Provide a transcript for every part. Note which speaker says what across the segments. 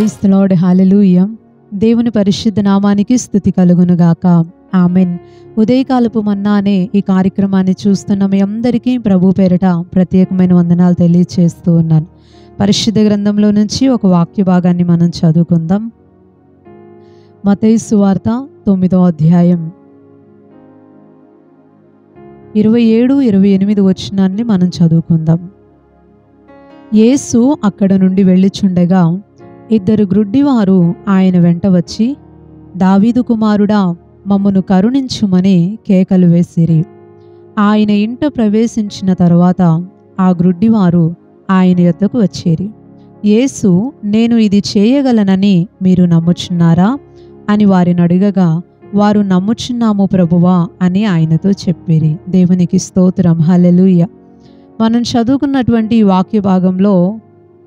Speaker 1: Praise the lord, హల్లెలూయా. దేవుని పరిశుద్ధ నామానికి స్తుతి కలుగునుగాక. ఆమెన్. ఉదయకాలపు మన్నా అనే ఈ కార్యక్రమాన్ని చూస్తున్న మీ అందరికీ ప్రభు పేరిట ప్రత్యేకమైన వందనాలు తెలియచేస్తూ ఉన్నాను. పరిశుద్ధ గ్రంథంలో నుంచి ఒక వాక్య భాగాన్ని మనం చదువుకుందాం. మత్తయి సువార్త 9వ అధ్యాయం 27-28 వచనాన్ని మనం చదువుకుందాం. యేసు అక్కడ నుండి వెళ్ళుచుండగా ఇద్దరు గ్రుడ్డివారు ఆయన వెంట వచ్చి, దావీదు కుమారుడా, మమ్మను కరుణించుమని కేకలు వేసిరి. ఆయన ఇంట ప్రవేశించిన తరువాత ఆ గ్రుడ్డివారు ఆయన యొద్దకు వచ్చేరి. యేసు, నేను ఇది చేయగలనని మీరు నమ్ముచున్నారా అని వారిని అడగగా, వారు నమ్ముచున్నాము ప్రభువా అని ఆయనతో చెప్పిరి. దేవునికి స్తోత్రం, హల్లెలూయా. మనం చదువుకున్నటువంటి ఈ వాక్య భాగంలో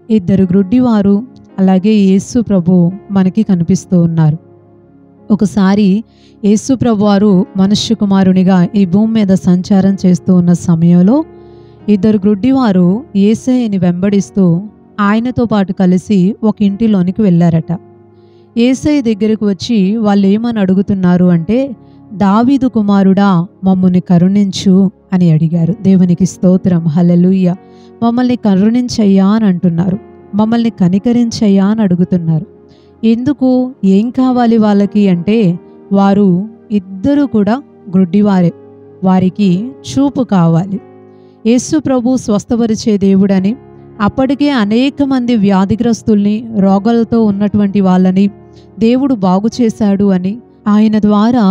Speaker 1: ఇద్దరు గ్రుడ్డివారు అలాగే యేసు ప్రభు మనకి కనిపిస్తూ ఉన్నారు. ఒకసారి యేసు ప్రభు వారు మనుష్య కుమారునిగా ఈ భూమి మీద సంచారం చేస్తూ ఉన్న సమయంలో ఇద్దరు గ్రుడ్డివారు యేసయ్యని వెంబడిస్తూ ఆయనతో పాటు కలిసి ఒక ఇంటిలోనికి వెళ్ళారట. యేసయ్య దగ్గరకు వచ్చి వాళ్ళు ఏమని అడుగుతున్నారు అంటే, దావీదు కుమారుడా, మమ్మల్ని కరుణించు అని అడిగారు. దేవునికి స్తోత్రం, హల్లెలూయా. మమ్మల్ని కరుణించయ్యా అని అంటున్నారు, మమ్మల్ని కనికరించయ్యా అని అడుగుతున్నారు. ఎందుకు, ఏం కావాలి వాళ్ళకి అంటే, వారు ఇద్దరు కూడా గ్రుడ్డివారే, వారికి చూపు కావాలి. యేసు ప్రభు స్వస్థపరిచే దేవుడని, అప్పటికే అనేక మంది వ్యాధిగ్రస్తుల్ని, రోగాలతో ఉన్నటువంటి వాళ్ళని దేవుడు బాగు చేశాడు అని, ఆయన ద్వారా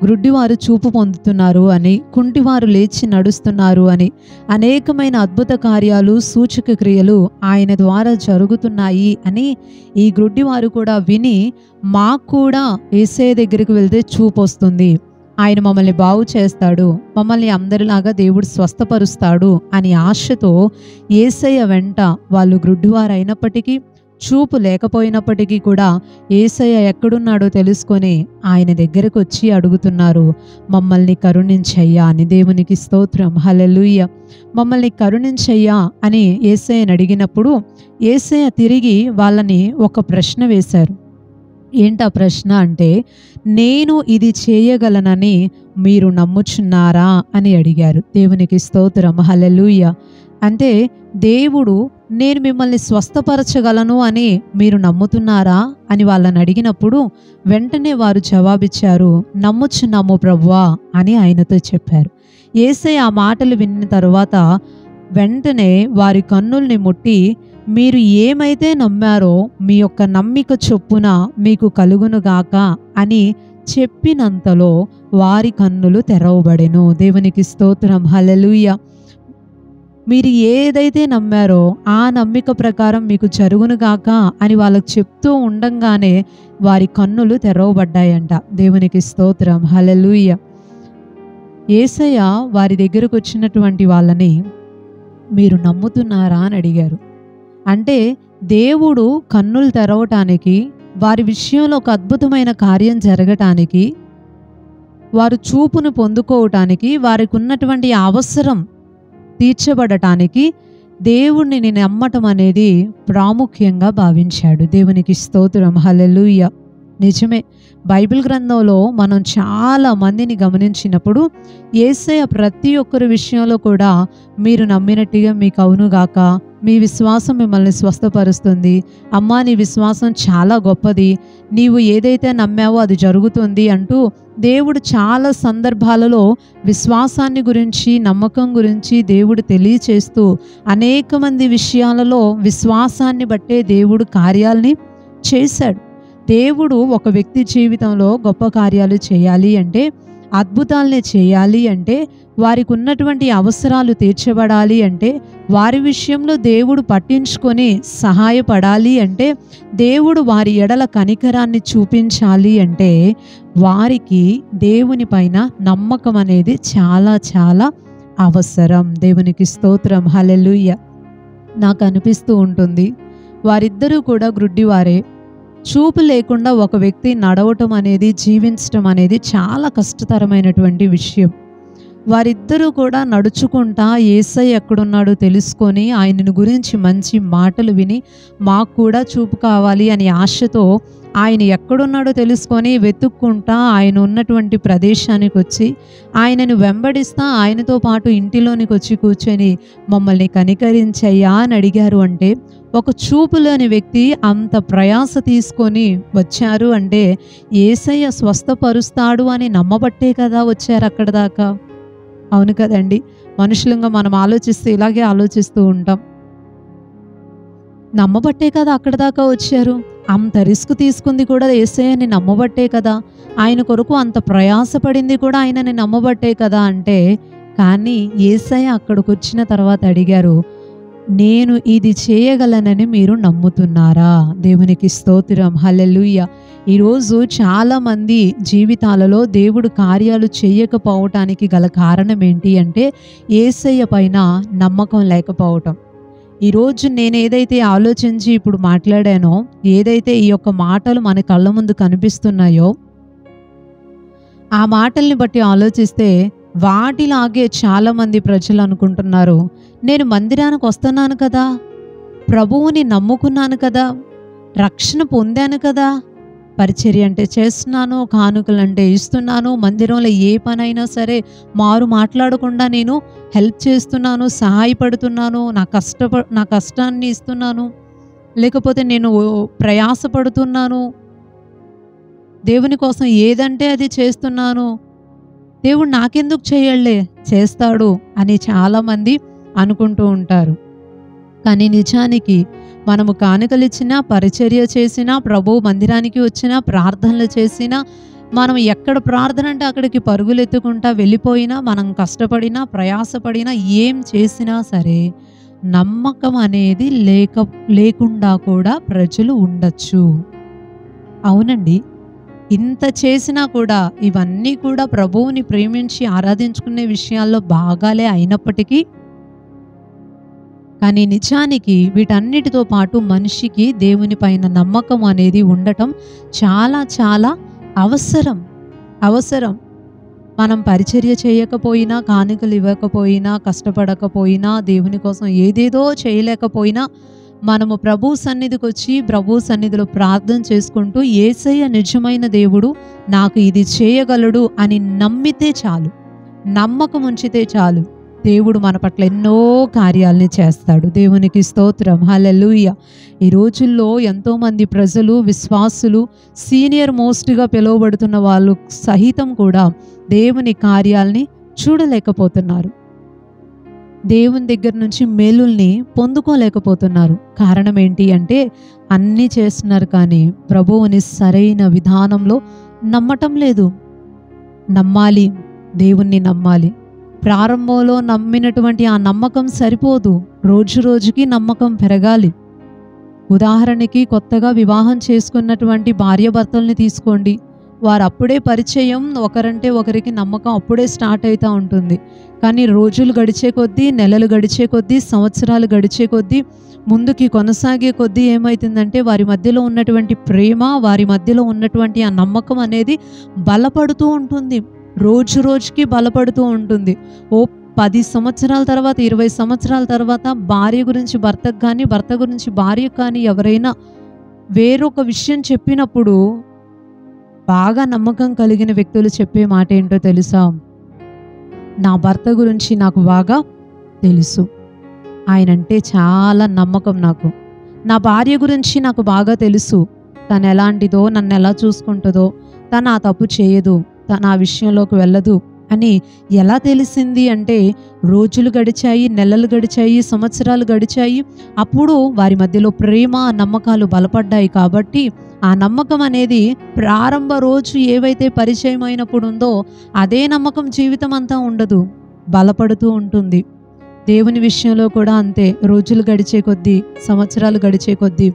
Speaker 1: గ్రుడ్డివారు చూపు పొందుతున్నారు అని, కుంటివారు లేచి నడుస్తున్నారు అని, అనేకమైన అద్భుత కార్యాలు, సూచక క్రియలు ఆయన ద్వారా జరుగుతున్నాయి అని ఈ గ్రుడ్డివారు కూడా విని, మాకు కూడా యేసయ్య దగ్గరికి వెళ్తే చూపు వస్తుంది, ఆయన మమ్మల్ని బాగు చేస్తాడు, మమ్మల్ని అందరిలాగా దేవుడు స్వస్థపరుస్తాడు అని ఆశతో యేసయ్య వెంట వాళ్ళు గ్రుడ్డివారు అయినప్పటికీ, చూపు లేకపోయినప్పటికీ కూడా యేసయ్య ఎక్కడున్నాడో తెలుసుకొని ఆయన దగ్గరకు వచ్చి అడుగుతున్నారు, మమ్మల్ని కరుణించయ్యా అని. దేవునికి స్తోత్రం, హల్లెలూయా. మమ్మల్ని కరుణించయ్యా అని యేసయ్యని అడిగినప్పుడు యేసయ్య తిరిగి వాళ్ళని ఒక ప్రశ్న వేశారు. ఏంటా ప్రశ్న అంటే, నేను ఇది చేయగలనని మీరు నమ్ముచున్నారా అని అడిగారు. దేవునికి స్తోత్రం, హల్లెలూయా. అంటే దేవుడు నేను మిమ్మల్ని స్వస్థపరచగలను అని మీరు నమ్ముతున్నారా అని వాళ్ళని అడిగినప్పుడు వెంటనే వారు జవాబిచ్చారు, నమ్ముచున్నాము ప్రభువా అని ఆయనతో చెప్పారు. యేసయ్య ఆ మాటలు విన్న తరువాత వెంటనే వారి కన్నుల్ని ముట్టి, మీరు ఏమైతే నమ్మారో మీ యొక్క నమ్మిక చొప్పున మీకు కలుగునుగాక అని చెప్పినంతలో వారి కన్నులు తెరవబడెను. దేవునికి స్తోత్రం, హల్లెలూయా. మీరు ఏదైతే నమ్మారో ఆ నమ్మిక ప్రకారం మీకు జరుగునుగాక అని వాళ్ళకు చెప్తూ ఉండంగానే వారి కన్నులు తెరవబడ్డాయంట. దేవునికి స్తోత్రం, హల్లెలూయా. యేసయ్య వారి దగ్గరకు వచ్చినటువంటి వాళ్ళని మీరు నమ్ముతున్నారా అని అడిగారు. అంటే దేవుడు కన్నులు తెరవటానికి, వారి విషయంలో ఒక అద్భుతమైన కార్యం జరగటానికి, వారు చూపును పొందుకోవటానికి, వారికి ఉన్నటువంటి అవసరం తీర్చబడటానికి దేవుణ్ణి నమ్మటం అనేది ప్రాముఖ్యంగా భావించాడు. దేవునికి స్తోత్రం, హల్లెలూయా. నిజమే, బైబిల్ గ్రంథంలో మనం చాలా మందిని గమనించినప్పుడు యేసయ్య ప్రతి ఒక్కరి విషయంలో కూడా మీరు నమ్మినట్టుగా మీకు అవునుగాక, మీ విశ్వాసం మిమ్మల్ని స్వస్థపరుస్తుంది, అమ్మా నీ విశ్వాసం చాలా గొప్పది, నీవు ఏదైతే నమ్మావో అది జరుగుతుంది అంటూ దేవుడు చాలా సందర్భాలలో విశ్వాసాన్ని గురించి, నమ్మకం గురించి దేవుడు తెలియచేస్తూ అనేక మంది విషయాలలో విశ్వాసాన్ని బట్టే దేవుడు కార్యాలని చేశాడు. దేవుడు ఒక వ్యక్తి జీవితంలో గొప్ప కార్యాలు చేయాలి అంటే, అద్భుతాలని చేయాలి అంటే, వారికి ఉన్నటువంటి అవసరాలు తీర్చబడాలి అంటే, వారి విషయంలో దేవుడు పట్టించుకొని సహాయపడాలి అంటే, దేవుడు వారి ఎడల కనికరాన్ని చూపించాలి అంటే, వారికి దేవుని పైన నమ్మకం అనేది చాలా చాలా అవసరం. దేవునికి స్తోత్రం, హల్లెలూయా. నాకు అనిపిస్తూ ఉంటుంది, వారిద్దరూ కూడా గ్రుడ్డివారే. చూపు లేకుండా ఒక వ్యక్తి నడవటం అనేది, జీవించటం అనేది చాలా కష్టతరమైనటువంటి విషయం. వారిద్దరూ కూడా నడుచుకుంటా యేసయ్య ఎక్కడున్నాడో తెలుసుకొని ఆయనను గురించి మంచి మాటలు విని మాకు కూడా చూపు కావాలి అనే ఆశతో ఆయన ఎక్కడున్నాడో తెలుసుకొని వెతుక్కుంటా ఆయన ఉన్నటువంటి ప్రదేశానికి వచ్చి ఆయనను వెంబడిస్తా ఆయనతో పాటు ఇంటిలోనికి వచ్చి కూర్చొని మమ్మల్ని కనికరించయ్యా అని అడిగారు. అంటే ఒక చూపులేని వ్యక్తి అంత ప్రయాస తీసుకొని వచ్చారు అంటే యేసయ్య స్వస్థపరుస్తాడు అని నమ్మబట్టే కదా వచ్చారు అక్కడ దాకా. అవును కదండి. మనుషులంగా మనం ఆలోచిస్తే ఇలాగే ఆలోచిస్తూ ఉంటాం. నమ్మబట్టే కదా అక్కడ దాకా వచ్చారు. అంత రిస్క్ తీసుకుంది కూడా యేసయ్యని నమ్మబట్టే కదా. ఆయన కొరకు అంత ప్రయాసపడింది కూడా ఆయనని నమ్మబట్టే కదా. అంటే కానీ యేసయ్య అక్కడికి వచ్చిన తర్వాత అడిగారు, నేను ఇది చేయగలనని మీరు నమ్ముతున్నారా? దేవునికి స్తోత్రం, హల్లెలూయా. ఈరోజు చాలామంది జీవితాలలో దేవుడు కార్యాలు చేయకపోవటానికి గల కారణం ఏంటి అంటే యేసయ్య పైన నమ్మకం లేకపోవటం. ఈరోజు నేను ఏదైతే ఆలోచించి ఇప్పుడు మాట్లాడానో, ఏదైతే ఈ యొక్క మాటలు మన కళ్ళ ముందు కనిపిస్తున్నాయో, ఆ మాటల్ని బట్టి ఆలోచిస్తే వాటిలాగే చాలామంది ప్రజలు అనుకుంటున్నారు, నేను మందిరానికి వస్తున్నాను కదా, ప్రభువుని నమ్ముకున్నాను కదా, రక్షణ పొందాను కదా, పరిచర్య అంటే చేస్తున్నాను, కానుకలంటే ఇస్తున్నాను, మందిరంలో ఏ పనైనా సరే మారు మాట్లాడకుండా నేను హెల్ప్ చేస్తున్నాను, సహాయపడుతున్నాను, నా కష్టాన్ని ఇస్తున్నాను, లేకపోతే నేను ప్రయాసపడుతున్నాను, దేవుని కోసం ఏదంటే అది చేస్తున్నాను, దేవుడు నాకెందుకు చేయలే, చేస్తాడు అని చాలామంది అనుకుంటూ ఉంటారు. కానీ నిజానికి మనము కానుకలు ఇచ్చినా, పరిచర్య చేసినా, ప్రభు మందిరానికి వచ్చినా, ప్రార్థనలు చేసినా, మనం ఎక్కడ ప్రార్థన అంటే అక్కడికి పరుగులెత్తుకుంటా వెళ్ళిపోయినా, మనం కష్టపడినా, ప్రయాసపడినా, ఏం చేసినా సరే నమ్మకం అనేది లేకుండా కూడా ప్రజలు ఉండొచ్చు. అవునండి. ఇంత చేసినా కూడా ఇవన్నీ కూడా ప్రభువుని ప్రేమించి ఆరాధించుకునే విషయాల్లో భాగాలే అయినప్పటికీ, కానీ నిజానికి వీటన్నిటితో పాటు మనిషికి దేవుని పైన నమ్మకం అనేది ఉండటం చాలా చాలా అవసరం. మనం పరిచర్య చేయకపోయినా, కానుకలు ఇవ్వకపోయినా, కష్టపడకపోయినా, దేవుని కోసం ఏదేదో చేయలేకపోయినా, మనము ప్రభు సన్నిధికి వచ్చి ప్రభు సన్నిధిలో ప్రార్థన చేసుకుంటూ యేసయ్య నిజమైన దేవుడు, నాకు ఇది చేయగలడు అని నమ్మితే చాలు, నమ్మకం ఉంచితే చాలు, దేవుడు మన పట్ల ఎన్నో కార్యాలని చేస్తాడు. దేవునికి స్తోత్రం, హల్లెలూయా. ఈ రోజుల్లో ఎంతోమంది ప్రజలు, విశ్వాసులు, సీనియర్ మోస్ట్గా పిలువబడుతున్న వాళ్ళు సహితం కూడా దేవుని కార్యాలని చూడలేకపోతున్నారు. దేవుని దగ్గర నుంచి మేలుల్ని పొందుకోలేకపోతున్నారు. కారణం ఏంటి అంటే అన్నీ చేస్తున్నారు కానీ ప్రభువుని సరైన విధానంలో నమ్మటం లేదు. నమ్మాలి, దేవుణ్ణి నమ్మాలి. ప్రారంభంలో నమ్మినటువంటి ఆ నమ్మకం సరిపోదు, రోజు రోజుకి నమ్మకం పెరగాలి. ఉదాహరణకి కొత్తగా వివాహం చేసుకున్నటువంటి భార్యాభర్తల్ని తీసుకోండి. వారు అప్పుడే పరిచయం, ఒకరంటే ఒకరికి నమ్మకం అప్పుడే స్టార్ట్ అవుతూ ఉంటుంది. కానీ రోజులు గడిచే కొద్దీ, నెలలు గడిచే కొద్దీ, సంవత్సరాలు గడిచే కొద్దీ, ముందుకి కొనసాగే కొద్దీ ఏమవుతుందంటే వారి మధ్యలో ఉన్నటువంటి ప్రేమ, వారి మధ్యలో ఉన్నటువంటి ఆ నమ్మకం అనేది బలపడుతూ ఉంటుంది, రోజు రోజుకి బలపడుతూ ఉంటుంది. 10 సంవత్సరాల తర్వాత, 20 సంవత్సరాల తర్వాత భార్య గురించి భర్తకు కానీ, భర్త గురించి భార్యకు కానీ ఎవరైనా వేరొక విషయం చెప్పినప్పుడు బాగా నమ్మకం కలిగిన వ్యక్తులు చెప్పే మాట ఏంటో తెలుసా? నా భర్త గురించి నాకు బాగా తెలుసు, ఆయనంటే చాలా నమ్మకం నాకు. నా భార్య గురించి నాకు బాగా తెలుసు, తను ఎలాంటిదో, నన్ను ఎలా చూసుకుంటుందో, తను ఆ తప్పు చేయదు, తను ఆ విషయంలోకి వెళ్ళదు అని ఎలా తెలిసింది అంటే రోజులు గడిచాయి, నెలలు గడిచాయి, సంవత్సరాలు గడిచాయి. అప్పుడు వారి మధ్యలో ప్రేమ, నమ్మకాలు బలపడ్డాయి. కాబట్టి ఆ నమ్మకం అనేది ప్రారంభ రోజు ఏవైతే పరిచయం అయినప్పుడు ఉందో అదే నమ్మకం జీవితం అంతా ఉండదు, బలపడుతూ ఉంటుంది. దేవుని విషయంలో కూడా అంతే. రోజులు గడిచే కొద్దీ, సంవత్సరాలు గడిచే కొద్దీ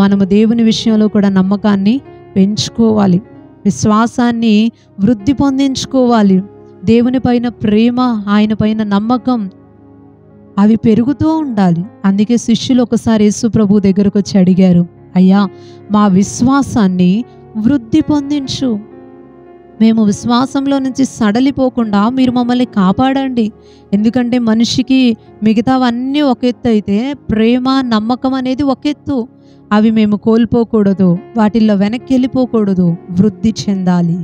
Speaker 1: మనము దేవుని విషయంలో కూడా నమ్మకాన్ని పెంచుకోవాలి, విశ్వాసాన్ని వృద్ధి పొందించుకోవాలి. దేవుని పైన ప్రేమ, ఆయన పైన నమ్మకం అవి పెరుగుతూ ఉండాలి. అందుకే శిష్యులు ఒకసారి యేసు ప్రభు దగ్గరకు వచ్చి అడిగారు, అయ్యా మా విశ్వాసాన్ని వృద్ధి పొందించు. మేము విశ్వాసంలో నుంచి సడలిపోకుండా మీరు మమ్మల్ని కాపాడండి. ఎందుకంటే మనిషికి మిగతావన్నీ ఒక ఎత్తు అయితే ప్రేమ, నమ్మకం అనేది ఒక ఎత్తు. అవి మేము కోల్పోకూడదు, వాటిల్లో వెనక్కి వెళ్ళిపోకూడదు, వృద్ధి చెందాలి.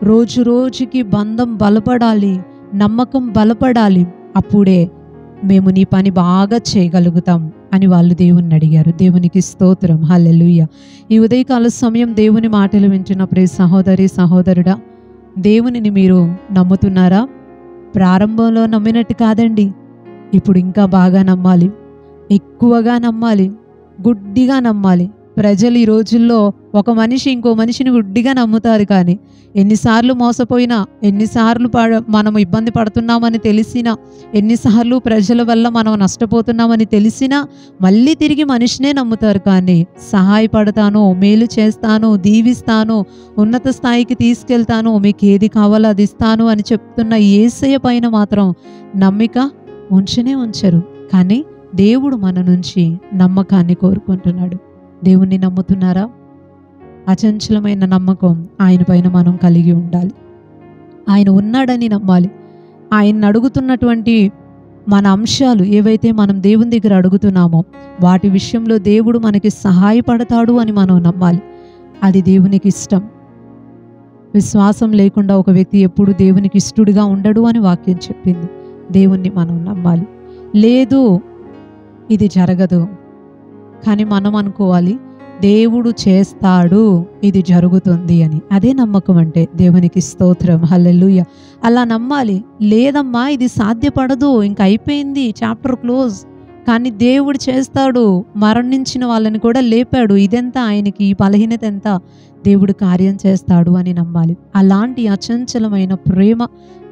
Speaker 1: రోజు రోజుకి బంధం బలపడాలి, నమ్మకం బలపడాలి. అప్పుడే మేము నీ పని బాగా చేయగలుగుతాం అని వాళ్ళు దేవుణ్ణి అడిగారు. దేవునికి స్తోత్రం, హల్లెలూయా. ఈ ఉదయకాల సమయం దేవుని మాటలు వింటున్న ప్రియ సహోదరి, సహోదరుడా, దేవునిని మీరు నమ్ముతున్నారా? ప్రారంభంలో నమ్మినట్టు కాదండి, ఇప్పుడు ఇంకా బాగా నమ్మాలి, ఎక్కువగా నమ్మాలి, గుడ్డిగా నమ్మాలి. ప్రజలు ఈ రోజుల్లో ఒక మనిషి ఇంకో మనిషిని గుడ్డిగా నమ్ముతారు. కానీ ఎన్నిసార్లు మోసపోయినా, ఎన్నిసార్లు మనం ఇబ్బంది పడుతున్నామని తెలిసినా, ఎన్నిసార్లు ప్రజల వల్ల మనం నష్టపోతున్నామని తెలిసినా మళ్ళీ తిరిగి మనిషినే నమ్ముతారు. కానీ సహాయపడతాను, మేలు చేస్తాను, దీవిస్తాను, ఉన్నత స్థాయికి తీసుకెళ్తాను, మీకు ఏది కావాలో అది ఇస్తాను అని చెప్తున్న యేసయ్య పైన మాత్రం నమ్మిక ఉంచనే ఉంచరు. కానీ దేవుడు మన నుంచి నమ్మకాన్ని కోరుకుంటున్నాడు. దేవుణ్ణి నమ్ముతున్నారా? అచంచలమైన నమ్మకం ఆయన పైన మనం కలిగి ఉండాలి. ఆయన ఉన్నాడని నమ్మాలి. ఆయన అడుగుతున్నటువంటి మన అంశాలు ఏవైతే మనం దేవుని దగ్గర అడుగుతున్నామో వాటి విషయంలో దేవుడు మనకి సహాయపడతాడు అని మనం నమ్మాలి. అది దేవునికి ఇష్టం. విశ్వాసం లేకుండా ఒక వ్యక్తి ఎప్పుడు దేవునికి ఇష్టడుగా ఉండడు అని వాక్యం చెప్పింది. దేవుణ్ణి మనం నమ్మాలి. లేదు, ఇది జరగదు, కానీ మనం అనుకోవాలి దేవుడు చేస్తాడు, ఇది జరుగుతుంది అని. అదే నమ్మకం అంటే. దేవునికి స్తోత్రం, హల్లెలూయా. అలా నమ్మాలి. లేదమ్మా ఇది సాధ్యపడదు, ఇంక అయిపోయింది, చాప్టర్ క్లోజ్, కానీ దేవుడు చేస్తాడు, మరణించిన వాళ్ళని కూడా లేపాడు, ఇదెంత ఆయనకి, ఈ బలహీనత ఎంత, దేవుడు కార్యం చేస్తాడు అని నమ్మాలి. అలాంటి అచంచలమైన ప్రేమ,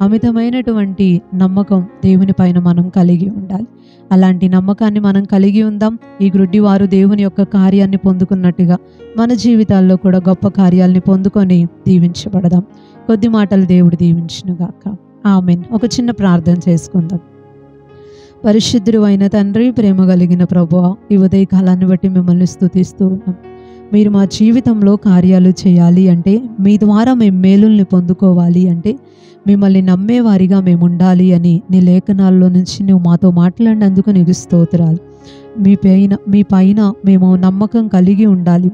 Speaker 1: అమితమైనటువంటి నమ్మకం దేవుని పైన మనం కలిగి ఉండాలి. అలాంటి నమ్మకాన్ని మనం కలిగి ఉందాం. ఈ గ్రుడ్డివారు దేవుని యొక్క కార్యాన్ని పొందుకున్నట్టుగా మన జీవితాల్లో కూడా గొప్ప కార్యాలని పొందుకొని దీవించబడదాం. కొద్ది మాటలు దేవుడు దీవించునుగాక. ఆమేన్. ఒక చిన్న ప్రార్థన చేసుకుందాం. పరిశుద్ధుడు అయిన తండ్రి, ప్రేమ కలిగిన ప్రభువా, ఈ ఉదయకాలాన్ని బట్టి మిమ్మల్ని స్తుతిస్తూ ఉన్నాం. మీరు మా జీవితంలో కార్యాలు చేయాలి అంటే, మీ ద్వారా మేము మేలుల్ని పొందుకోవాలి అంటే, మిమ్మల్ని నమ్మేవారిగా మేము ఉండాలి అని నీ లేఖనాల్లో నుంచి నువ్వు మాతో మాట్లాడినందుకు నీకు స్తోత్రాలు. మీ పైన మేము నమ్మకం కలిగి ఉండాలి.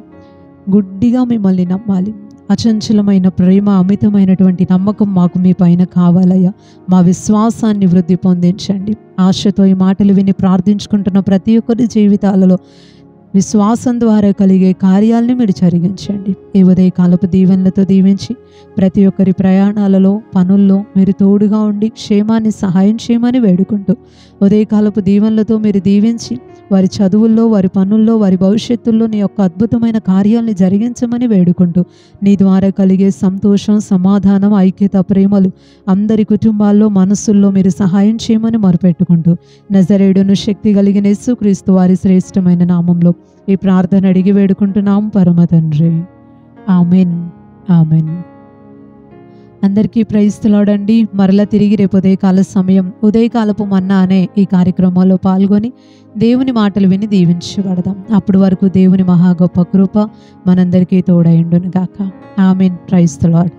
Speaker 1: గుడ్డిగా మిమ్మల్ని నమ్మాలి. అచంచలమైన ప్రేమ, అమితమైనటువంటి నమ్మకం మాకు మీ పైన కావాలయ్యా. మా విశ్వాసాన్ని వృద్ధి పొందించండి. ఆశతో ఈ మాటలు విని ప్రార్థించుకుంటున్న ప్రతి ఒక్కరి జీవితాలలో విశ్వాసం ద్వారా కలిగే కార్యాలను మీరు జరిగించండి. ఈ ఉదయకాలపు దీవెనలతో దీవించి ప్రతి ఒక్కరి ప్రయాణాలలో, పనుల్లో మీరు తోడుగా ఉండి క్షేమాన్ని సహాయం చేయమని వేడుకుంటూ, ఉదయకాలపు దీవెనలతో మీరు దీవించి వారి చదువుల్లో, వారి పనుల్లో, వారి భవిష్యత్తుల్లో నీ యొక్క అద్భుతమైన కార్యాలను జరిగించమని వేడుకుంటూ, నీ ద్వారా కలిగే సంతోషం, సమాధానం, ఐక్యత, ప్రేమలు అందరి కుటుంబాల్లో, మనస్సుల్లో మీరు సహాయం చేయమని మొరపెట్టుకుంటూ, నజరేయుడును శక్తి కలిగిన యేసుక్రీస్తు వారి శ్రేష్టమైన నామంలో ఈ ప్రార్థన అడిగి వేడుకుంటున్నాం పరమ తండ్రి. Amen, amen. అందరికీ ప్రైజ్ ది లార్డ్ అండి. మరలా తిరిగి రేపు ఉదయకాల సమయం ఉదయకాలపు మన్నా అనే ఈ కార్యక్రమంలో పాల్గొని దేవుని మాటలు విని దీవించబడదాం. అప్పటి వరకు దేవుని మహా గొప్ప కృప మనందరికీ తోడైండును గాక. ఆమెన్. Praise the lord.